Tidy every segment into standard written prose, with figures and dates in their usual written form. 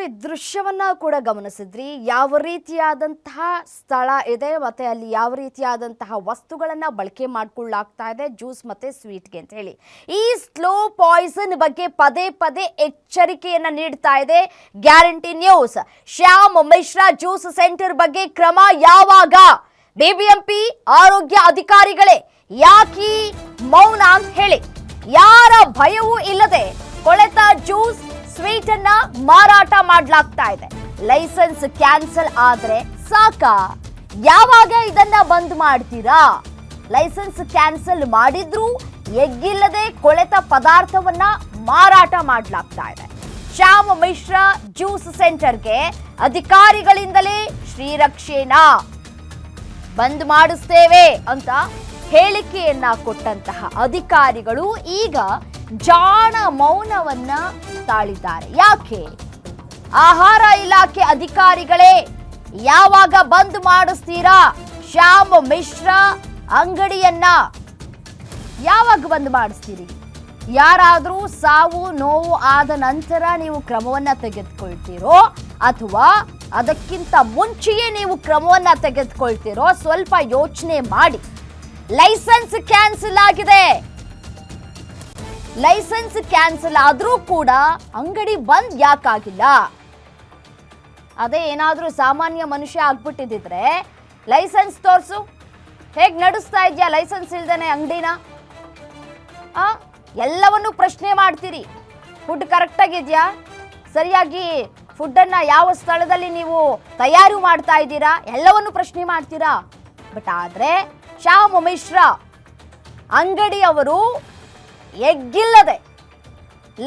ನೋಡಿ ದೃಶ್ಯವನ್ನ ಕೂಡ ಗಮನಿಸಿದ್ರಿ ಯಾವ ರೀತಿಯಾದಂತಹ ಸ್ಥಳ ಇದೆ ಮತ್ತೆ ಅಲ್ಲಿ ಯಾವ ರೀತಿಯಾದಂತಹ ವಸ್ತುಗಳನ್ನ ಬಳಕೆ ಮಾಡಿಕೊಳ್ಳಲಾಗ್ತಾ ಇದೆ ಜ್ಯೂಸ್ ಮತ್ತೆ ಸ್ವೀಟ್ಗೆ ಅಂತ ಹೇಳಿ ಈ ಸ್ಲೋ ಪಾಯ್ಸನ್ ಬಗ್ಗೆ ಪದೇ ಪದೇ ಎಚ್ಚರಿಕೆಯನ್ನ ನೀಡ್ತಾ ಇದೆ guarantee news. Shyam Mishra juice centre ಬಗ್ಗೆ ಕ್ರಮ ಯಾವಾಗ? ಬಿಬಿಎಂಪಿ ಆರೋಗ್ಯ ಅಧಿಕಾರಿಗಳೇ ಯಾಕಿ ಮೌನ ಅಂತ ಹೇಳಿ ಯಾರ ಭಯವೂ ಇಲ್ಲದೆ ಕೊಳೆತ ಜ್ಯೂಸ್ ಸ್ವೀಟ್ ಅನ್ನ ಮಾರಾಟ ಮಾಡಲಾಗ್ತಾ ಇದೆ. ಲೈಸೆನ್ಸ್ ಕ್ಯಾನ್ಸಲ್ ಆದ್ರೆ ಸಾಕ? ಯಾವಾಗ ಇದನ್ನ ಬಂದ್ ಮಾಡ್ತೀರಾ? ಲೈಸೆನ್ಸ್ ಕ್ಯಾನ್ಸಲ್ ಮಾಡಿದ್ರು ಎಗ್ಗಿಲ್ಲದೆ ಕೊಳೆತ ಪದಾರ್ಥವನ್ನ ಮಾರಾಟ ಮಾಡಲಾಗ್ತಾ ಇದೆ. ಶ್ಯಾಮ್ ಮಿಶ್ರಾ ಜ್ಯೂಸ್ ಸೆಂಟರ್ಗೆ ಅಧಿಕಾರಿಗಳಿಂದಲೇ ಶ್ರೀರಕ್ಷೆನಾ ಬಂದ್ ಮಾಡಿಸ್ತೇವೆ ಅಂತ ಹೇಳಿಕೆಯನ್ನ ಕೊಟ್ಟಂತಹ ಅಧಿಕಾರಿಗಳು ಈಗ ಜಾಣ ಮೌನವನ್ನ ತಾಳಿದ್ದಾರೆ. ಯಾಕೆ? ಆಹಾರ ಇಲಾಖೆ ಅಧಿಕಾರಿಗಳೇ ಯಾವಾಗ ಬಂದ್ ಮಾಡಿಸ್ತೀರಾ ಶ್ಯಾಮ್ ಮಿಶ್ರಾ ಅಂಗಡಿಯನ್ನ? ಯಾವಾಗ ಬಂದ್ ಮಾಡಿಸ್ತೀರಿ? ಯಾರಾದ್ರೂ ಸಾವು ನೋವು ಆದ ನಂತರ ನೀವು ಕ್ರಮವನ್ನ ತೆಗೆದುಕೊಳ್ತೀರೋ ಅಥವಾ ಅದಕ್ಕಿಂತ ಮುಂಚೆಯೇ ನೀವು ಕ್ರಮವನ್ನ ತೆಗೆದುಕೊಳ್ತೀರೋ? ಸ್ವಲ್ಪ ಯೋಚನೆ ಮಾಡಿ. ಲೈಸೆನ್ಸ್ ಕ್ಯಾನ್ಸಲ್ ಆಗಿದೆ. ಲೈಸೆನ್ಸ್ ಕ್ಯಾನ್ಸಲ್ ಆದ್ರೂ ಕೂಡ ಅಂಗಡಿ ಬಂದ್ ಯಾಕಾಗಿಲ್ಲ? ಅದೇ ಏನಾದ್ರೂ ಸಾಮಾನ್ಯ ಮನುಷ್ಯ ಆಗ್ಬಿಟ್ಟಿದ್ರೆ ಲೈಸೆನ್ಸ್ ತೋರ್ಸು, ಹೇಗ್ ನಡೆಸ್ತಾ ಇದ್ಯಾ ಲೈಸೆನ್ಸ್ ಇಲ್ದೇನೆ ಅಂಗಡಿನ? ಎಲ್ಲವನ್ನೂ ಪ್ರಶ್ನೆ ಮಾಡ್ತೀರಿ. ಫುಡ್ ಕರೆಕ್ಟ್ ಆಗಿದ್ಯಾ? ಸರಿಯಾಗಿ ಫುಡ್ಡನ್ನ ಯಾವ ಸ್ಥಳದಲ್ಲಿ ನೀವು ತಯಾರು ಮಾಡ್ತಾ ಇದ್ದೀರಾ? ಎಲ್ಲವನ್ನೂ ಪ್ರಶ್ನೆ ಮಾಡ್ತೀರಾ. ಬಟ್ ಆದ್ರೆ ಶ್ಯಾಮ್ ಮಿಶ್ರಾ ಅಂಗಡಿಯವರು ಎಗ್ಗಿಲ್ಲದೆ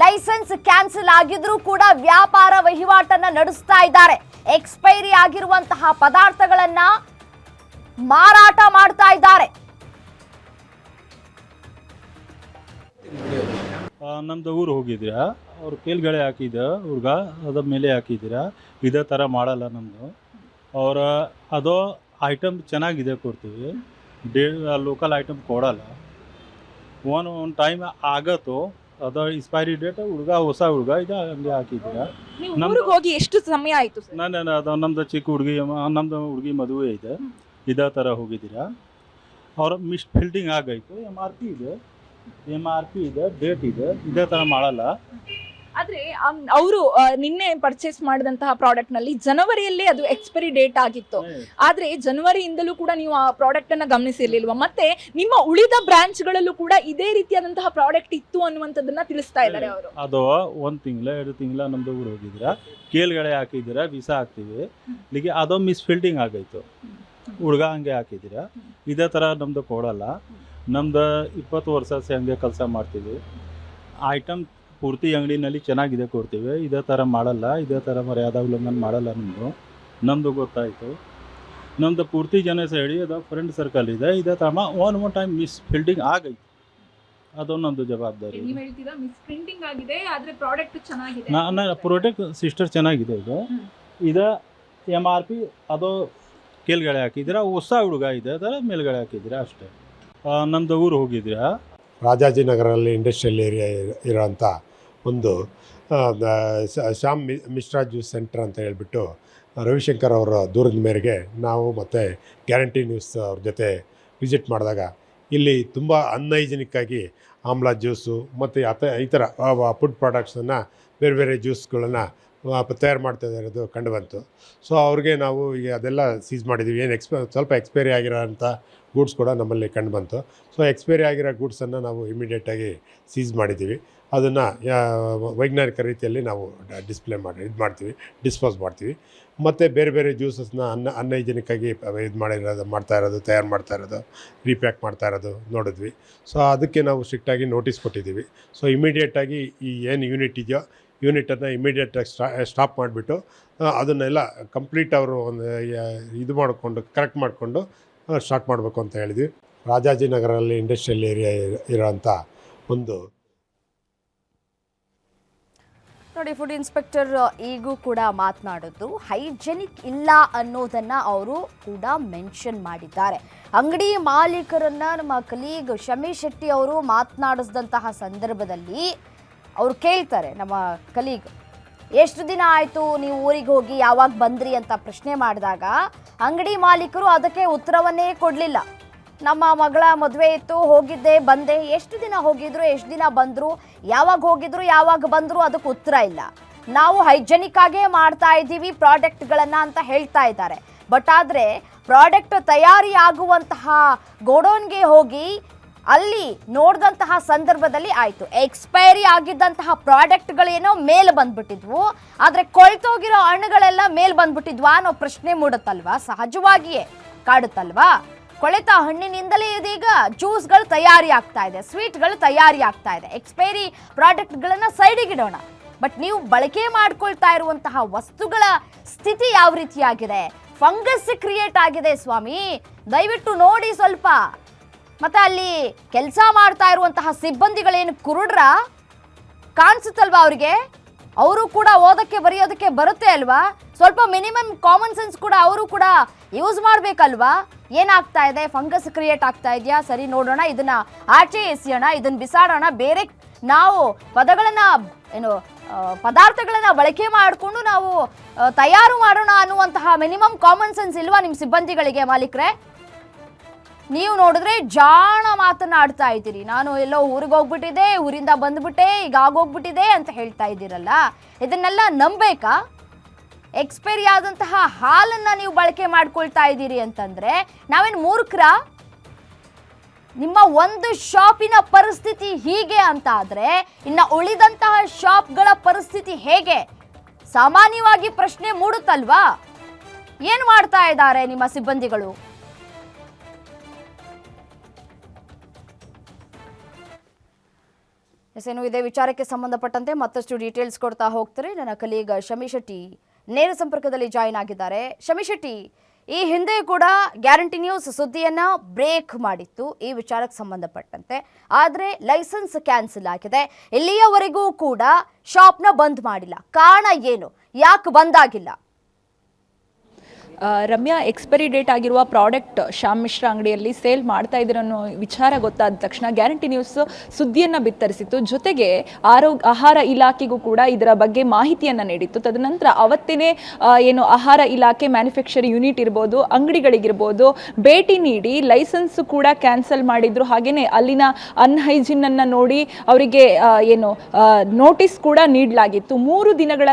ಲೈಸೆನ್ಸ್ ಕ್ಯಾನ್ಸಲ್ ಆಗಿದ್ರೂ ಕೂಡ ವ್ಯಾಪಾರ ವಹಿವಾಟನ್ನ ನಡೆಸ್ತಾ ಇದ್ದಾರೆ. ಎಕ್ಸ್ಪೈರಿ ಆಗಿರುವಂತಹ ಪದಾರ್ಥಗಳನ್ನ ಮಾರಾಟ ಮಾಡ್ತಾ ಇದ್ದಾರೆ. ನಮ್ದು ಊರು ಹೋಗಿದ್ದೀರಾ, ಅವ್ರು ಕೇಳ್ಗಡೆ ಹಾಕಿದ ಹುಡುಗ ಅದ್ರ ಮೇಲೆ ಹಾಕಿದ್ದೀರಾ, ಇದೇ ಥರ ಮಾಡಲ್ಲ ನಮ್ಮದು. ಅವರ ಅದು ಐಟಮ್ ಚೆನ್ನಾಗಿದೆ ಕೊಡ್ತೀವಿ, ಲೋಕಲ್ ಐಟಮ್ ಕೊಡಲ್ಲ. ಒಂದು ಟೈಮ್ ಆಗತ್ತೋ ಅದು ಎಕ್ಸ್ಪೈರಿ ಡೇಟ್ ಹುಡುಗ ಹೊಸ ಹುಡುಗ ಇದು ಹಂಗೆ ಹಾಕಿದ್ದೀರಾ. ನಮ್ದು ಹೋಗಿ ಎಷ್ಟು ಸಮಯ ಆಯಿತು? ನಾನು ಅದು ನಮ್ಮದು ಚಿಕ್ಕ ಹುಡುಗಿ, ನಮ್ಮದು ಹುಡುಗಿ ಮದುವೆ ಇದೆ, ಇದೇ ಥರ ಹೋಗಿದ್ದೀರಾ. ಅವ್ರ ಮಿಸ್ ಫಿಲ್ಟಿಂಗ್ ಆಗೈತು. ಎಮ್ ಆರ್ ಪಿ ಇದೆ, ಡೇಟ್ ಇದೆ, ಇದೇ ಥರ ಮಾಡಲ್ಲ. ಆದ್ರೆ ಅವರು ನಿನ್ನೆ ಪರ್ಚೇಸ್ ಮಾಡಿದಂತಹ ಪ್ರಾಡಕ್ಟ್ ನಲ್ಲಿ ಜನವರಿಯಲ್ಲೇ ಅದು ಎಕ್ಸ್ಪೈರಿ ಡೇಟ್ ಆಗಿತ್ತು. ಆದ್ರೆ ಜನವರಿಯಿಂದಲೂ ಕೂಡ ನೀವು ಆ ಪ್ರಾಡಕ್ಟ್ ಅನ್ನ ಗಮನಿಸಿರ್ಲಿಲ್ವಾ? ಮತ್ತೆ ನಿಮ್ಮ ಉಳಿದ ಬ್ರಾಂಚ್ ಗಳಲ್ಲೂ ಕೂಡ ಇದೇ ರೀತಿಯಾದಂತಹ ಪ್ರಾಡಕ್ಟ್ ಇತ್ತು ಅನ್ನುವಂಥದ್ದನ್ನ ತಿಳಿಸ್ತಾ ಇದ್ದಾರೆ ಅವರು. ಅದು 1 ತಿಂಗಳ 2 ತಿಂಗಳ ನಮ್ದು ಊರು ಹೋಗಿದ್ದೀರಾ, ಕೇಳ್ಗಡೆ ಹಾಕಿದ್ದೀರಾ, ವೀಸಾ ಹಾಕ್ತೀವಿ, ಇಲ್ಲಿಗೆ ಅದು ಮಿಸ್ ಫಿಲ್ಟಿಂಗ್ ಆಗೈತು, ಹುಡುಗ ಹಂಗೆ ಹಾಕಿದ್ದೀರಾ. ಇದೇ ಥರ ನಮ್ಮದು ಕೊಡಲ್ಲ. ನಮ್ದು 20 ವರ್ಷ ಹಂಗೆ ಕೆಲಸ ಮಾಡ್ತೀವಿ. ಐಟಮ್ ಪೂರ್ತಿ ಅಂಗಡಿನಲ್ಲಿ ಚೆನ್ನಾಗಿದೆ ಕೊಡ್ತೀವಿ, ಇದೇ ಥರ ಮಾಡಲ್ಲ, ಇದೇ ಥರ ಮರ್ಯಾದಾ ಉಲ್ಲಂಘನೆ ಮಾಡಲ್ಲ. ನಮ್ಮದು ಗೊತ್ತಾಯಿತು. ನಮ್ಮದು ಪೂರ್ತಿ ಜನ ಹೇಳಿ ಅದು ಫ್ರೆಂಡ್ ಸರ್ಕಲ್ ಇದೆ, ಇದೇ ಥರ ಒನ್ ಟೈಮ್ ಮಿಸ್ ಫಿಲ್ಟಿಂಗ್ ಆಗೈತೆ, ಅದು ನಮ್ಮದು ಜವಾಬ್ದಾರಿ. ನನ್ನ ಪ್ರಾಡಕ್ಟ್ ಸಿಸ್ಟರ್ ಚೆನ್ನಾಗಿದೆ. ಇದು ಎಮ್ ಆರ್ ಪಿ ಅದು ಕೆಳಗಡೆ ಹಾಕಿದ್ದೀರಾ, ಹೊಸ ಹುಡುಗ ಇದೆ ಅದರ ಮೇಲ್ಗಡೆ ಹಾಕಿದ್ದೀರಾ ಅಷ್ಟೇ. ನಮ್ಮದು ಊರು ಹೋಗಿದ್ದೀರಾ, ರಾಜಾಜಿನಗರಲ್ಲಿ ಇಂಡಸ್ಟ್ರಿಯಲ್ ಏರಿಯಾ ಇರೋಂಥ ಒಂದು ಶ್ಯಾಮ್ ಮಿಶ್ರಾ ಜ್ಯೂಸ್ ಸೆಂಟರ್ ಅಂತ ಹೇಳ್ಬಿಟ್ಟು ರವಿಶಂಕರ್ ಅವರ ದೂರದ ಮೇರೆಗೆ ನಾವು ಮತ್ತು ಗ್ಯಾರಂಟಿ ನ್ಯೂಸ್ ಅವ್ರ ಜೊತೆ ವಿಸಿಟ್ ಮಾಡಿದಾಗ ಇಲ್ಲಿ ತುಂಬ ಅನ್ಹೈಜಿನಿಕ್ಕಾಗಿ ಆಮ್ಲ ಜ್ಯೂಸು ಮತ್ತು ಈ ಥರ ಫುಡ್ ಪ್ರಾಡಕ್ಟ್ಸನ್ನು ಬೇರೆ ಬೇರೆ ಜ್ಯೂಸ್ಗಳನ್ನು ತಯಾರು ಮಾಡ್ತಾ ಇರೋದು ಕಂಡು ಬಂತು. ಸೊ ಅವ್ರಿಗೆ ನಾವು ಈಗ ಅದೆಲ್ಲ ಸೀಸ್ ಮಾಡಿದ್ದೀವಿ. ಏನು ಸ್ವಲ್ಪ ಎಕ್ಸ್ಪೈರಿ ಆಗಿರೋಂಥ ಗೂಡ್ಸ್ ಕೂಡ ನಮ್ಮಲ್ಲಿ ಕಂಡು ಬಂತು. ಸೊ ಎಕ್ಸ್ಪೈರಿ ಆಗಿರೋ ಗೂಡ್ಸನ್ನು ನಾವು ಇಮಿಡಿಯೇಟಾಗಿ ಸೀಸ್ ಮಾಡಿದ್ದೀವಿ. ಅದನ್ನು ವೈಜ್ಞಾನಿಕ ರೀತಿಯಲ್ಲಿ ನಾವು ಡಿಸ್ಪೋಸ್ ಮಾಡ್ತೀವಿ. ಮತ್ತು ಬೇರೆ ಬೇರೆ ಜ್ಯೂಸಸ್ನ ಅನ್ಹೈಜಿನಿಕ್ಕಾಗಿ ತಯಾರು ಮಾಡ್ತಾ ಇರೋದು, ರೀಪ್ಯಾಕ್ ಮಾಡ್ತಾ ಇರೋದು ನೋಡಿದ್ವಿ. ಸೊ ಅದಕ್ಕೆ ನಾವು ಸ್ಟ್ರಿಕ್ಟಾಗಿ ನೋಟಿಸ್ ಕೊಟ್ಟಿದ್ದೀವಿ. ಸೊ ಇಮಿಡಿಯೇಟಾಗಿ ಈ ಏನು ಯೂನಿಟ್ ಇದೆಯೋ ಯೂನಿಟನ್ನು ಇಮಿಡಿಯೇಟಾಗಿ ಸ್ಟಾಪ್ ಮಾಡಿಬಿಟ್ಟು ಅದನ್ನೆಲ್ಲ ಕಂಪ್ಲೀಟ್ ಅವರು ಒಂದು ಕರೆಕ್ಟ್ ಮಾಡಿಕೊಂಡು ಸ್ಟಾರ್ಟ್ ಮಾಡಬೇಕು ಅಂತ ಹೇಳಿದ್ವಿ. ರಾಜಾಜಿನಗರಲ್ಲಿ ಇಂಡಸ್ಟ್ರಿಯಲ್ ಏರಿಯಾ ಇರೋಂಥ ಒಂದು ನೋಡಿ, ಫುಡ್ ಇನ್ಸ್ಪೆಕ್ಟರ್ ಈಗೂ ಕೂಡ ಮಾತನಾಡಿದ್ದು ಹೈಜೆನಿಕ್ ಇಲ್ಲ ಅನ್ನೋದನ್ನ ಅವರು ಕೂಡ ಮೆನ್ಷನ್ ಮಾಡಿದ್ದಾರೆ. ಅಂಗಡಿ ಮಾಲೀಕರನ್ನ ನಮ್ಮ ಕಲೀಗ್ ಶಮಿ ಶೆಟ್ಟಿ ಅವರು ಮಾತನಾಡಿಸಿದಂತಹ ಸಂದರ್ಭದಲ್ಲಿ ಅವರು ಕೇಳ್ತಾರೆ, ನಮ್ಮ ಕಲೀಗ್ ಎಷ್ಟು ದಿನ ಆಯಿತು ನೀವು ಊರಿಗೆ ಹೋಗಿ, ಯಾವಾಗ ಬಂದ್ರಿ ಅಂತ ಪ್ರಶ್ನೆ ಮಾಡಿದಾಗ ಅಂಗಡಿ ಮಾಲೀಕರು ಅದಕ್ಕೆ ಉತ್ತರವನ್ನೇ ಕೊಡಲಿಲ್ಲ. ನಮ್ಮ ಮಗಳ ಮದುವೆ ಇತ್ತು, ಹೋಗಿದ್ದೆ ಬಂದೆ. ಎಷ್ಟು ದಿನ ಹೋಗಿದ್ರು, ಎಷ್ಟು ದಿನ ಬಂದರು, ಯಾವಾಗ ಹೋಗಿದ್ರು ಯಾವಾಗ ಬಂದರು, ಅದಕ್ಕೆ ಉತ್ತರ ಇಲ್ಲ. ನಾವು ಹೈಜೆನಿಕ್ ಆಗೇ ಮಾಡ್ತಾ ಇದ್ದೀವಿ ಪ್ರಾಡಕ್ಟ್ಗಳನ್ನು ಅಂತ ಹೇಳ್ತಾ ಇದ್ದಾರೆ. ಬಟ್ ಆದರೆ ಪ್ರಾಡಕ್ಟ್ ತಯಾರಿ ಆಗುವಂತಹ ಗೋಡೌನ್ಗೆ ಹೋಗಿ ಅಲ್ಲಿ ನೋಡಿದಂತಹ ಸಂದರ್ಭದಲ್ಲಿ ಆಯಿತು, ಎಕ್ಸ್ಪೈರಿ ಆಗಿದ್ದಂತಹ ಪ್ರಾಡಕ್ಟ್ಗಳೇನೋ ಮೇಲೆ ಬಂದ್ಬಿಟ್ಟಿದ್ವು, ಆದರೆ ಕೊಳ್ತೋಗಿರೋ ಹಣ್ಣುಗಳೆಲ್ಲ ಮೇಲೆ ಬಂದ್ಬಿಟ್ಟಿದ್ವಾ ಅನ್ನೋ ಪ್ರಶ್ನೆ ಮೂಡುತ್ತಲ್ವಾ, ಸಹಜವಾಗಿಯೇ ಕಾಡುತ್ತಲ್ವಾ. ಕೊಳೆತ ಹಣ್ಣಿನಿಂದಲೇ ಇದೀಗ ಜ್ಯೂಸ್ಗಳು ತಯಾರಿ ಆಗ್ತಾ ಇದೆ, ಸ್ವೀಟ್ಗಳು ತಯಾರಿ ಆಗ್ತಾ ಇದೆ. ಎಕ್ಸ್ಪೈರಿ ಪ್ರಾಡಕ್ಟ್ಗಳನ್ನು ಸೈಡಿಗಿಡೋಣ. ಬಟ್ ನೀವು ಬಳಕೆ ಮಾಡ್ಕೊಳ್ತಾ ಇರುವಂತಹ ವಸ್ತುಗಳ ಸ್ಥಿತಿ ಯಾವ ರೀತಿಯಾಗಿದೆ? ಫಂಗಸ್ ಕ್ರಿಯೇಟ್ ಆಗಿದೆ ಸ್ವಾಮಿ, ದಯವಿಟ್ಟು ನೋಡಿ ಸ್ವಲ್ಪ. ಮತ್ತೆ ಅಲ್ಲಿ ಕೆಲಸ ಮಾಡ್ತಾ ಇರುವಂತಹ ಸಿಬ್ಬಂದಿಗಳೇನು ಕುರುಡ್ರ ಕಾಣಿಸುತ್ತಲ್ವಾ ಅವರಿಗೆ? ಅವರು ಕೂಡ ಓದಕ್ಕೆ ಬರೆಯೋದಕ್ಕೆ ಬರುತ್ತೆ ಅಲ್ವಾ? ಸ್ವಲ್ಪ ಮಿನಿಮಮ್ ಕಾಮನ್ ಸೆನ್ಸ್ ಕೂಡ ಅವರು ಕೂಡ ಯೂಸ್ ಮಾಡಬೇಕಲ್ವಾ? ಏನಾಗ್ತಾ ಇದೆ? ಫಂಗಸ್ ಕ್ರಿಯೇಟ್ ಆಗ್ತಾ ಇದೆಯಾ? ಸರಿ, ನೋಡೋಣ, ಇದನ್ನ ಆಚೆ ಎಸೆಯೋಣ, ಇದನ್ನ ಬಿಸಾಡೋಣ, ಬೇರೆ ನಾವು ಪದಾರ್ಥಗಳನ್ನ ಬಳಕೆ ಮಾಡಿಕೊಂಡು ನಾವು ತಯಾರು ಮಾಡೋಣ ಅನ್ನುವಂತಹ ಮಿನಿಮಮ್ ಕಾಮನ್ ಸೆನ್ಸ್ ಇಲ್ವಾ ನಿಮ್ಮ ಸಿಬ್ಬಂದಿಗಳಿಗೆ, ಮಾಲೀಕರೇ? ನೀವು ನೋಡಿದ್ರೆ ಜಾಣ ಮಾತನ್ನ ಆಡ್ತಾ ಇದ್ದೀರಿ. ನಾನು ಎಲ್ಲೋ ಊರಿಗೆ ಹೋಗ್ಬಿಟ್ಟಿದೆ, ಊರಿಂದ ಬಂದ್ಬಿಟ್ಟೆ, ಈಗ ಆಗೋಗ್ಬಿಟ್ಟಿದೆ ಅಂತ ಹೇಳ್ತಾ ಇದ್ದೀರಲ್ಲ, ಇದನ್ನೆಲ್ಲ ನಂಬೇಕಾ? ಎಕ್ಸ್ಪೈರಿ ಆದಂತಹ ಹಾಲನ್ನು ನೀವು ಬಳಕೆ ಮಾಡ್ಕೊಳ್ತಾ ಇದ್ದೀರಿ ಅಂತಂದ್ರೆ ನಾವೇನು ಮೂರ್ಖರ? ನಿಮ್ಮ ಒಂದು ಶಾಪಿನ ಪರಿಸ್ಥಿತಿ ಹೀಗೆ ಅಂತ ಆದರೆ ಇನ್ನು ಉಳಿದಂತಹ ಶಾಪ್ಗಳ ಪರಿಸ್ಥಿತಿ ಹೇಗೆ? ಸಾಮಾನ್ಯವಾಗಿ ಪ್ರಶ್ನೆ ಮೂಡುತ್ತಲ್ವಾ? ಏನು ಮಾಡ್ತಾ ಇದ್ದಾರೆ ನಿಮ್ಮ ಸಿಬ್ಬಂದಿಗಳು? ಏನು ಇದೇ ವಿಚಾರಕ್ಕೆ ಸಂಬಂಧಪಟ್ಟಂತೆ ಮತ್ತಷ್ಟು ಡೀಟೇಲ್ಸ್ ಕೊಡ್ತಾ ಹೋಗ್ತಾರೆ ನನ್ನ ಕಲೀಗ್ ಶಮಿ ಶೆಟ್ಟಿ ನೇರ ಸಂಪರ್ಕದಲ್ಲಿ ಜಾಯಿನ್ ಆಗಿದ್ದಾರೆ. ಶಮಿ ಶೆಟ್ಟಿ, ಈ ಹಿಂದೆ ಕೂಡ ಗ್ಯಾರಂಟಿ ನ್ಯೂಸ್ ಸುದ್ದಿಯನ್ನ ಬ್ರೇಕ್ ಮಾಡಿತ್ತು ಈ ವಿಚಾರಕ್ಕೆ ಸಂಬಂಧಪಟ್ಟಂತೆ. ಆದರೆ ಲೈಸೆನ್ಸ್ ಕ್ಯಾನ್ಸಲ್ ಆಗಿದೆ. ಇಲ್ಲಿಯವರೆಗೂ ಕೂಡ ಶಾಪ್ನ ಬಂದ್ ಮಾಡಿಲ್ಲ. ಕಾರಣ ಏನು? ಯಾಕೆ ಬಂದ್ ಆಗಿಲ್ಲ? ರಮ್ಯಾ, ಎಕ್ಸ್ಪೈರಿ ಡೇಟ್ ಆಗಿರುವ ಪ್ರಾಡಕ್ಟ್ ಶ್ಯಾಮ್ ಮಿಶ್ರಾ ಅಂಗಡಿಯಲ್ಲಿ ಸೇಲ್ ಮಾಡ್ತಾ ಇದ್ದೀರ ಅನ್ನೋ ವಿಚಾರ ಗೊತ್ತಾದ ತಕ್ಷಣ ಗ್ಯಾರಂಟಿ ನ್ಯೂಸ್ ಸುದ್ದಿಯನ್ನು ಬಿತ್ತರಿಸಿತ್ತು. ಜೊತೆಗೆ ಆಹಾರ ಇಲಾಖೆಗೂ ಕೂಡ ಇದರ ಬಗ್ಗೆ ಮಾಹಿತಿಯನ್ನು ನೀಡಿತ್ತು. ತದನಂತರ ಅವತ್ತೇ ಏನು ಆಹಾರ ಇಲಾಖೆ ಮ್ಯಾನುಫ್ಯಾಕ್ಚರಿಂಗ್ ಯೂನಿಟ್ ಇರ್ಬೋದು, ಅಂಗಡಿಗಳಿಗಿರ್ಬೋದು ಭೇಟಿ ನೀಡಿ ಲೈಸೆನ್ಸ್ ಕೂಡ ಕ್ಯಾನ್ಸಲ್ ಮಾಡಿದ್ರು. ಹಾಗೆಯೇ ಅಲ್ಲಿನ ಅನ್ಹೈಜಿನನ್ನು ನೋಡಿ ಅವರಿಗೆ ಏನು ನೋಟಿಸ್ ಕೂಡ ನೀಡಲಾಗಿತ್ತು. 3 ದಿನಗಳ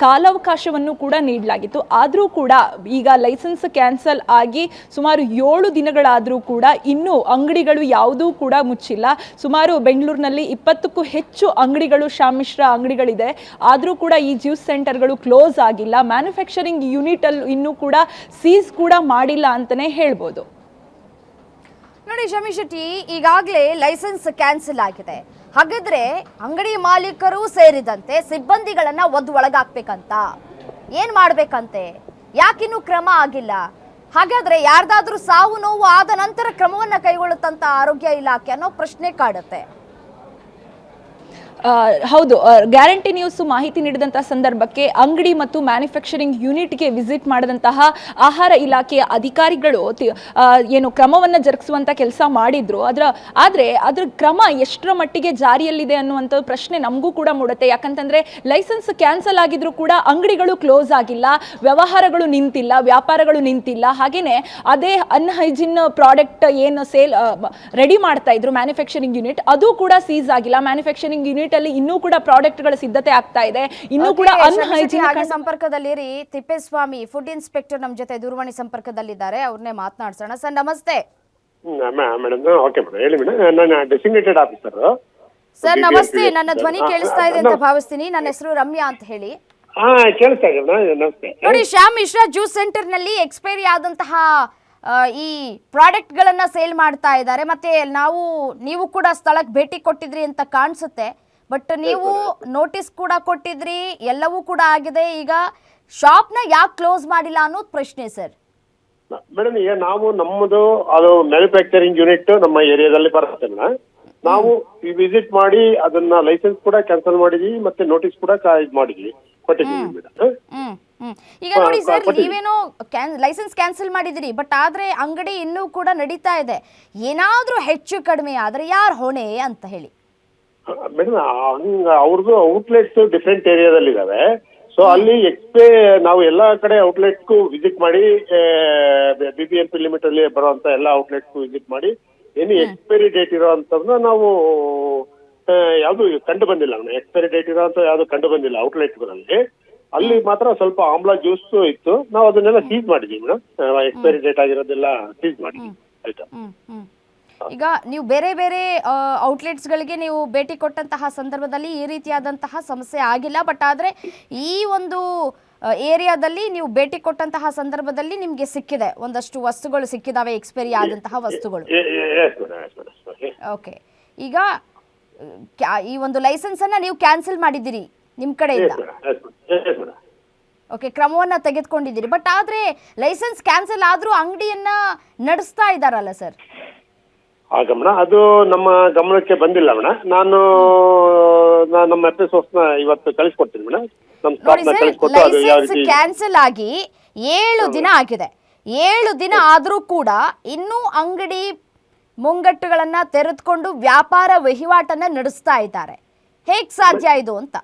ಕಾಲಾವಕಾಶವನ್ನು ಕೂಡ ನೀಡಲಾಗಿತ್ತು. ಆದರೂ ಕೂಡ ಈಗ ಲೈಸೆನ್ಸ್ ಕ್ಯಾನ್ಸಲ್ ಆಗಿ ಸುಮಾರು 7 ದಿನಗಳಾದರೂ ಕೂಡ ಇನ್ನೂ ಅಂಗಡಿಗಳು ಯಾವುದೂ ಕೂಡ ಮುಚ್ಚಿಲ್ಲ. ಸುಮಾರು ಬೆಂಗಳೂರಿನಲ್ಲಿ 20ಕ್ಕೂ ಹೆಚ್ಚು ಅಂಗಡಿಗಳು ಶ್ಯಾಮ್ ಮಿಶ್ರಾ ಅಂಗಡಿಗಳಿದೆ. ಆದರೂ ಕೂಡ ಈ ಜ್ಯೂಸ್ ಸೆಂಟರ್ಗಳು ಕ್ಲೋಸ್ ಆಗಿಲ್ಲ. ಮ್ಯಾನುಫ್ಯಾಕ್ಚರಿಂಗ್ ಯೂನಿಟ್ ಅಲ್ಲಿ ಇನ್ನೂ ಕೂಡ ಸೀಸ್ ಕೂಡ ಮಾಡಿಲ್ಲ ಅಂತಾನೆ ಹೇಳ್ಬೋದು. ನೋಡಿ ಶಮಿ ಶೆಟ್ಟಿ, ಈಗಾಗಲೇ ಲೈಸೆನ್ಸ್ ಕ್ಯಾನ್ಸಲ್ ಆಗಿದೆ. ಹಾಗಾದ್ರೆ ಅಂಗಡಿ ಮಾಲೀಕರು ಸೇರಿದಂತೆ ಸಿಬ್ಬಂದಿಗಳನ್ನ ಒಳಗಾಕ್ಬೇಕಂತ ಏನ್ ಮಾಡ್ಬೇಕಂತೆ? ಯಾಕಿನ್ನೂ ಕ್ರಮ ಆಗಿಲ್ಲ? ಹಾಗಾದ್ರೆ ಯಾರ್ದಾದ್ರೂ ಸಾವು ನೋವು ಆದ ನಂತರ ಕ್ರಮವನ್ನ ಕೈಗೊಳ್ಳುತ್ತಂತ ಆರೋಗ್ಯ ಇಲಾಖೆ ಅನ್ನೋ ಪ್ರಶ್ನೆ ಕಾಡುತ್ತೆ. ಹೌದು, ಗ್ಯಾರಂಟಿ ನ್ಯೂಸ್ ಮಾಹಿತಿ ನೀಡಿದಂತಹ ಸಂದರ್ಭಕ್ಕೆ ಅಂಗಡಿ ಮತ್ತು ಮ್ಯಾನುಫ್ಯಾಕ್ಚರಿಂಗ್ ಯೂನಿಟ್ಗೆ ವಿಸಿಟ್ ಮಾಡಿದಂತಹ ಆಹಾರ ಇಲಾಖೆಯ ಅಧಿಕಾರಿಗಳು ಏನು ಕ್ರಮವನ್ನು ಜರುಗಿಸುವಂಥ ಕೆಲಸ ಮಾಡಿದ್ರು. ಆದರೆ ಅದರ ಕ್ರಮ ಎಷ್ಟರ ಮಟ್ಟಿಗೆ ಜಾರಿಯಲ್ಲಿದೆ ಅನ್ನುವಂಥ ಪ್ರಶ್ನೆ ನಮಗೂ ಕೂಡ ಮೂಡುತ್ತೆ. ಯಾಕಂತಂದರೆ ಲೈಸೆನ್ಸ್ ಕ್ಯಾನ್ಸಲ್ ಆಗಿದ್ರೂ ಕೂಡ ಅಂಗಡಿಗಳು ಕ್ಲೋಸ್ ಆಗಿಲ್ಲ, ವ್ಯವಹಾರಗಳು ನಿಂತಿಲ್ಲ, ವ್ಯಾಪಾರಗಳು ನಿಂತಿಲ್ಲ. ಹಾಗೆಯೇ ಅದೇ ಅನ್ಹೈಜಿನ್ ಪ್ರಾಡಕ್ಟ್ ಏನು ಸೇಲ್ ರೆಡಿ ಮಾಡ್ತಾ ಇದ್ರು ಮ್ಯಾನುಫ್ಯಾಕ್ಚರಿಂಗ್ ಯೂನಿಟ್, ಅದು ಕೂಡ ಸೀಸ್ ಆಗಿಲ್ಲ. ಮ್ಯಾನುಫ್ಯಾಕ್ಚರಿಂಗ್ ಯೂನಿಟ್ ಅಲ್ಲಿ ಇನ್ನೂ ಕೂಡ ಪ್ರಾಡಕ್ಟ್ಗಳ ಸಿದ್ಧತೆ ಆಗ್ತಾ ಇದೆ. ಇನ್ನೂ ಕೂಡ ಅನ್ಹೈಜಿನಿಕ್ ಸಂಪರ್ಕದಲ್ಲಿರಿ. ತಿಪ್ಪೇಸ್ವಾಮಿ ಫುಡ್ ಇನ್ಸ್ಪೆಕ್ಟರ್ ನಮ್ಮ ಜೊತೆ ದೂರವಾಣಿ ಸಂಪರ್ಕದಲ್ಲಿದ್ದಾರೆ, ಅವ್ರನ್ನೇ ಮಾತನಾಡ್ಸೋಣ. ಸರ್ ನಮಸ್ತೆ. ಮೇಡಮ್ ಓಕೆ ಮೇಡಮ್, ಹೇಳಿ ಮೇಡಮ್. ನಾನು ಡೆಸಿಗ್ನೇಟೆಡ್ ಆಫೀಸರ್. ಸರ್ ನಮಸ್ತೆ, ನನ್ನ ಧ್ವನಿ ಕೇಳಿಸ್ತಾ ಇದೆ ಅಂತ ಭಾವಿಸ್ತೀನಿ. ನನ್ನ ಹೆಸರು ರಮ್ಯಾ ಅಂತ ಹೇಳಿ. ಕೇಳಿಸ್ತಾ ಇದೆ ಮೇಡಮ್, ನಮಸ್ತೆ. ನೋಡಿ, ಶ್ಯಾಮ್ ಮಿಶ್ರಾ ಜ್ಯೂಸ್ ಸೆಂಟರ್ ನಲ್ಲಿ ಎಕ್ಸ್ಪೈರಿ ಆದಂತಹ ಈ ಪ್ರಾಡಕ್ಟ್ಗಳನ್ನ ಸೇಲ್ ಮಾಡ್ತಾ ಇದ್ದಾರೆ. ಮತ್ತೆ ನೀವು ಕೂಡ ಸ್ಥಳಕ್ಕೆ ಭೇಟಿ ಕೊಟ್ಟಿದ್ರಿ ಅಂತ ಕಾಣಿಸುತ್ತೆ. ಬಟ್ ನೀವು ನೋಟಿಸ್ ಕೂಡ ಕೊಟ್ಟಿದ್ರಿ, ಎಲ್ಲವೂ ಕೂಡ ಆಗಿದೆ. ಈಗ ಶಾಪ್ನ ಯಾಕೆ ಕ್ಲೋಸ್ ಮಾಡಿಲ್ಲ ಅನ್ನೋದು ಪ್ರಶ್ನೆ ಸರ್. ಮೇಡಮ್, ಈಗ ನಾವು ನಮ್ಮದು ಅದು ಮ್ಯಾನುಫ್ಯಾಕ್ಚರಿಂಗ್ ಯೂನಿಟ್ ನಮ್ಮ ಏರಿಯಾದಲ್ಲಿ ಬರುತ್ತೆ ಮೇಡಮ್. ನಾವು ವಿಸಿಟ್ ಮಾಡಿ ಅದನ್ನ ಲೈಸೆನ್ಸ್ ಕೂಡ ಕ್ಯಾನ್ಸಲ್ ಮಾಡಿದ್ವಿ, ಮತ್ತೆ ನೋಟಿಸ್ ಕೂಡ ಮಾಡಿದ್ವಿ, ಕೊಟ್ಟಿದ್ದೀವಿ ಮೇಡಮ್. ಈಗ ನೋಡಿ ಸರ್, ನೀವೇನೋ ಲೈಸೆನ್ಸ್ ಕ್ಯಾನ್ಸಲ್ ಮಾಡಿದಿರಿ, ಬಟ್ ಆದ್ರೆ ಅಂಗಡಿ ಇನ್ನೂ ಕೂಡ ನಡೀತಾ ಇದೆ. ಏನಾದ್ರೂ ಹೆಚ್ಚು ಕಡಿಮೆ ಆದ್ರೆ ಯಾರು ಹೊಣೆ ಅಂತ ಹೇಳಿ? ಮೇಡಮ್ ಅವ್ರದ್ದು ಔಟ್ಲೆಟ್ಸ್ ಡಿಫ್ರೆಂಟ್ ಏರಿಯಾದಲ್ಲಿ ಇದಾವೆ. ಸೊ ಅಲ್ಲಿ ನಾವು ಎಲ್ಲ ಕಡೆ ಔಟ್ಲೆಟ್ಸ್ಗೂ ವಿಸಿಟ್ ಮಾಡಿ BBMP ಲಿಮಿಟ್ ಅಲ್ಲಿ ಬರುವಂತ ಎಲ್ಲ ಔಟ್ಲೆಟ್ಸ್ಗೂ ವಿಸಿಟ್ ಮಾಡಿ ಎನಿ ಎಕ್ಸ್ಪೈರಿ ಡೇಟ್ ಇರೋವಂಥದ್ದನ್ನ ನಾವು ಯಾವುದು ಕಂಡು ಬಂದಿಲ್ಲ ಮೇಡಮ್. ಎಕ್ಸ್ಪೈರಿ ಡೇಟ್ ಇರೋಂಥ ಯಾವುದು ಕಂಡು ಬಂದಿಲ್ಲ ಔಟ್ಲೆಟ್ಗಳಲ್ಲಿ. ಅಲ್ಲಿ ಮಾತ್ರ ಸ್ವಲ್ಪ ಆಮ್ಲ ಜ್ಯೂಸ್ ಇತ್ತು, ನಾವು ಅದನ್ನೆಲ್ಲ ಸೀಸ್ ಮಾಡಿದೀವಿ ಮೇಡಮ್. ಎಕ್ಸ್ಪೈರಿ ಡೇಟ್ ಆಗಿರೋದೆಲ್ಲ ಸೀಸ್ ಮಾಡಿದ್ವಿ ಆಯ್ತಾ. ಈಗ ನೀವು ಬೇರೆ ಬೇರೆ ಔಟ್ಲೆಟ್ಸ್ಗಳಿಗೆ ನೀವು ಭೇಟಿ ಕೊಟ್ಟಂತಹ ಸಂದರ್ಭದಲ್ಲಿ ಈ ರೀತಿಯಾದಂತಹ ಸಮಸ್ಯೆ ಆಗಿಲ್ಲ, ಬಟ್ ಆದರೆ ಈ ಒಂದು ಏರಿಯಾದಲ್ಲಿ ನೀವು ಭೇಟಿ ಕೊಟ್ಟಂತಹ ಸಂದರ್ಭದಲ್ಲಿ ನಿಮಗೆ ಸಿಕ್ಕಿದೆ, ಒಂದಷ್ಟು ವಸ್ತುಗಳು ಸಿಕ್ಕಿದಾವೆ, ಎಕ್ಸ್ಪೈರಿ ಆದಂತಹ ವಸ್ತುಗಳು. ಓಕೆ, ಈಗ ಈ ಒಂದು ಲೈಸೆನ್ಸ್ ಅನ್ನ ನೀವು ಕ್ಯಾನ್ಸಲ್ ಮಾಡಿದ್ದೀರಿ ನಿಮ್ಮ ಕಡೆಯಿಂದ. ಓಕೆ, ಕ್ರಮವನ್ನ ತೆಗೆದುಕೊಂಡಿದ್ದೀರಿ. ಬಟ್ ಆದ್ರೆ ಲೈಸೆನ್ಸ್ ಕ್ಯಾನ್ಸಲ್ ಆದ್ರೂ ಅಂಗಡಿಯನ್ನ ನಡೆಸ್ತಾ ಇದ್ದಾರಲ್ಲ ಸರ್? ಆಗ ಮೇಡಮ್ ಅದು ನಮ್ಮ ಗಮನಕ್ಕೆ ಬಂದಿಲ್ಲ ಮೇಡಮ್. ನಾನು ನಮ್ಮ FSOsನ ಇವತ್ತು ಕಳಿಸ್ಕೊಡ್ತೀನಿ ಮೇಡಮ್. ನಮ್ಮ ಸ್ಟಾಫ್ನ ಕಳಿಸ್ಕೊಟ್ಟು ಅದು ಯಾವ ರೀತಿ ಕ್ಯಾನ್ಸಲ್ ಆಗಿ 7 ದಿನ ಆಗಿದೆ. 7 ದಿನ ಆದ್ರೂ ಕೂಡ ಇನ್ನೂ ಅಂಗಡಿ ಮುಂಗಟ್ಟುಗಳನ್ನ ತೆರೆದುಕೊಂಡು ವ್ಯಾಪಾರ ವಹಿವಾಟನ್ನ ನಡೆಸ್ತಾ ಇದ್ದಾರೆ. ಹೇಗ್ ಸಾಧ್ಯ ಇದು ಅಂತ?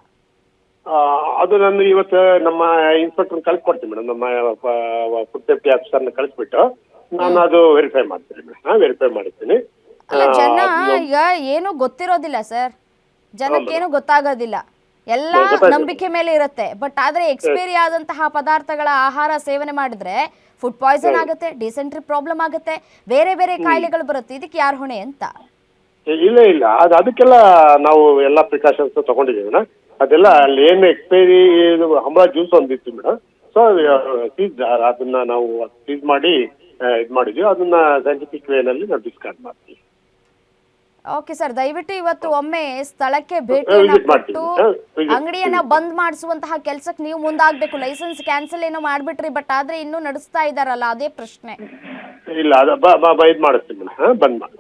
ಅದು ನಾನು ಇವತ್ತು ನಮ್ಮ ಇನ್ಸ್ಪೆಕ್ಟರ್ ಕಳಿಸ್ಕೊಡ್ತೀನಿ ಮೇಡಮ್. ನಮ್ಮ ಫುಡ್ ಸೇಫ್ಟಿ ಆಫೀಸರ್ನ ಕಳಿಸ್ಬಿಟ್ಟು ನಾನು ಅದು ವೆರಿಫೈ ಮಾಡ್ತೀನಿ ಮೇಡಮ್. ವೆರಿಫೈ ಮಾಡ್ತೀನಿ. ಅಲ್ಲ, ಜನ ಈಗ ಏನು ಗೊತ್ತಿರೋದಿಲ್ಲ ಸರ್, ಜನಕ್ಕೇನು ಗೊತ್ತಾಗೋದಿಲ್ಲ, ಎಲ್ಲ ನಂಬಿಕೆ ಮೇಲೆ ಇರುತ್ತೆ. ಬಟ್ ಆದ್ರೆ ಎಕ್ಸ್ಪೈರಿ ಆದಂತಹ ಪದಾರ್ಥಗಳ ಆಹಾರ ಸೇವನೆ ಮಾಡಿದ್ರೆ ಫುಡ್ ಪಾಯ್ಸನ್ ಆಗುತ್ತೆ, ಡಿಸೆಂಟ್ರಿ ಪ್ರಾಬ್ಲಮ್ ಆಗುತ್ತೆ, ಬೇರೆ ಬೇರೆ ಕಾಯಿಲೆಗಳು ಬರುತ್ತೆ. ಇದಕ್ಕೆ ಯಾರು ಹೊಣೆ ಅಂತ? ಇಲ್ಲ ಅದಕ್ಕೆಲ್ಲ ನಾವು ಎಲ್ಲ ಪ್ರಿಕಾಷನ್ಸ್ ತಗೊಂಡಿದ್ದೀವಿ ಮೇಡಮ್. ಅದೆಲ್ಲ ಅಲ್ಲಿ ಏನು ಎಕ್ಸ್ಪೈರಿ ಆಮ್ಲ ಜ್ಯೂಸ್ ಒಂದಿತ್ತು ಮೇಡಮ್. ಸೊ ಸೀಸ್ ಅದನ್ನ ನಾವು ಸೀಸ್ ಮಾಡಿ ಇದು ಮಾಡಿದ್ವಿ. ಅದನ್ನ ಸೈಂಟಿಫಿಕ್ ವೇನಲ್ಲಿ ನಾವು ಡಿಸ್ಕಾರ್ಡ್ ಮಾಡ್ತೀವಿ. ಓಕೆ ಸರ್, ದಯವಿಟ್ಟು ಇವತ್ತು ಒಮ್ಮೆ ಸ್ಥಳಕ್ಕೆ ಭೇಟಿಯನ್ನ ಕೊಟ್ಟು ಅಂಗಡಿಯನ್ನ ಬಂದ್ ಮಾಡಿಸುವಂತಹ ಕೆಲಸಕ್ಕೆ ನೀವು ಮುಂದಾಗಬೇಕು. ಲೈಸೆನ್ಸ್ ಕ್ಯಾನ್ಸಲ್ ಏನೋ ಮಾಡ್ಬಿಟ್ರಿ, ಬಟ್ ಆದ್ರೆ ಇನ್ನೂ ನಡೆಸ್ತಾ ಇದಾರಲ್ಲ, ಅದೇ ಪ್ರಶ್ನೆ. ಇಲ್ಲ, ಇದು ಮಾಡಿಸ್ತೀವಿ ಮೇಡಮ್, ಬಂದ್ ಮಾಡಿ.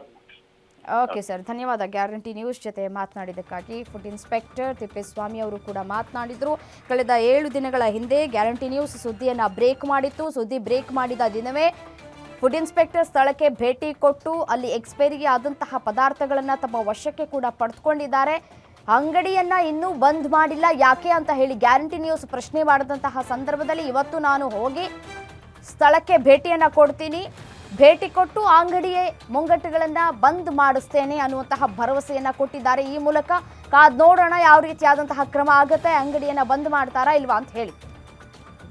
ಓಕೆ ಸರ್, ಧನ್ಯವಾದ. ಗ್ಯಾರಂಟಿ ನ್ಯೂಸ್ ಜೊತೆ ಮಾತನಾಡಿದ್ದಕ್ಕಾಗಿ ಫುಡ್ ಇನ್ಸ್ಪೆಕ್ಟರ್ ತಿಪ್ಪೇಸ್ವಾಮಿ ಅವರು ಕೂಡ ಮಾತನಾಡಿದರು. ಕಳೆದ 7 ದಿನಗಳ ಹಿಂದೆ ಗ್ಯಾರಂಟಿ ನ್ಯೂಸ್ ಸುದ್ದಿಯನ್ನು ಬ್ರೇಕ್ ಮಾಡಿತ್ತು. ಸುದ್ದಿ ಬ್ರೇಕ್ ಮಾಡಿದ ದಿನವೇ ಫುಡ್ ಇನ್ಸ್ಪೆಕ್ಟರ್ ಸ್ಥಳಕ್ಕೆ ಭೇಟಿ ಕೊಟ್ಟು ಅಲ್ಲಿ ಎಕ್ಸ್ಪೈರಿ ಆದಂತಹ ಪದಾರ್ಥಗಳನ್ನು ತಮ್ಮ ವಶಕ್ಕೆ ಕೂಡ ಪಡೆದುಕೊಂಡಿದ್ದಾರೆ. ಅಂಗಡಿಯನ್ನು ಇನ್ನೂ ಬಂದ್ ಮಾಡಿಲ್ಲ ಯಾಕೆ ಅಂತ ಹೇಳಿ ಗ್ಯಾರಂಟಿ ನ್ಯೂಸ್ ಪ್ರಶ್ನೆ ಮಾಡಿದಂತಹ ಸಂದರ್ಭದಲ್ಲಿ ಇವತ್ತು ನಾನು ಹೋಗಿ ಸ್ಥಳಕ್ಕೆ ಭೇಟಿಯನ್ನು ಕೊಡ್ತೀನಿ, ಭೇಟಿ ಕೊಟ್ಟು ಅಂಗಡಿಯ ಮುಂಗಟ್ಟುಗಳನ್ನು ಬಂದ್ ಮಾಡಿಸ್ತೇನೆ ಅನ್ನುವಂತಹ ಭರವಸೆಯನ್ನು ಕೊಟ್ಟಿದ್ದಾರೆ. ಈ ಮೂಲಕ ಕಾದ್ ನೋಡೋಣ ಯಾವ ರೀತಿಯಾದಂತಹ ಕ್ರಮ ಆಗುತ್ತೆ, ಅಂಗಡಿಯನ್ನು ಬಂದ್ ಮಾಡ್ತಾರಾ ಇಲ್ವಾ ಅಂತ ಹೇಳಿ.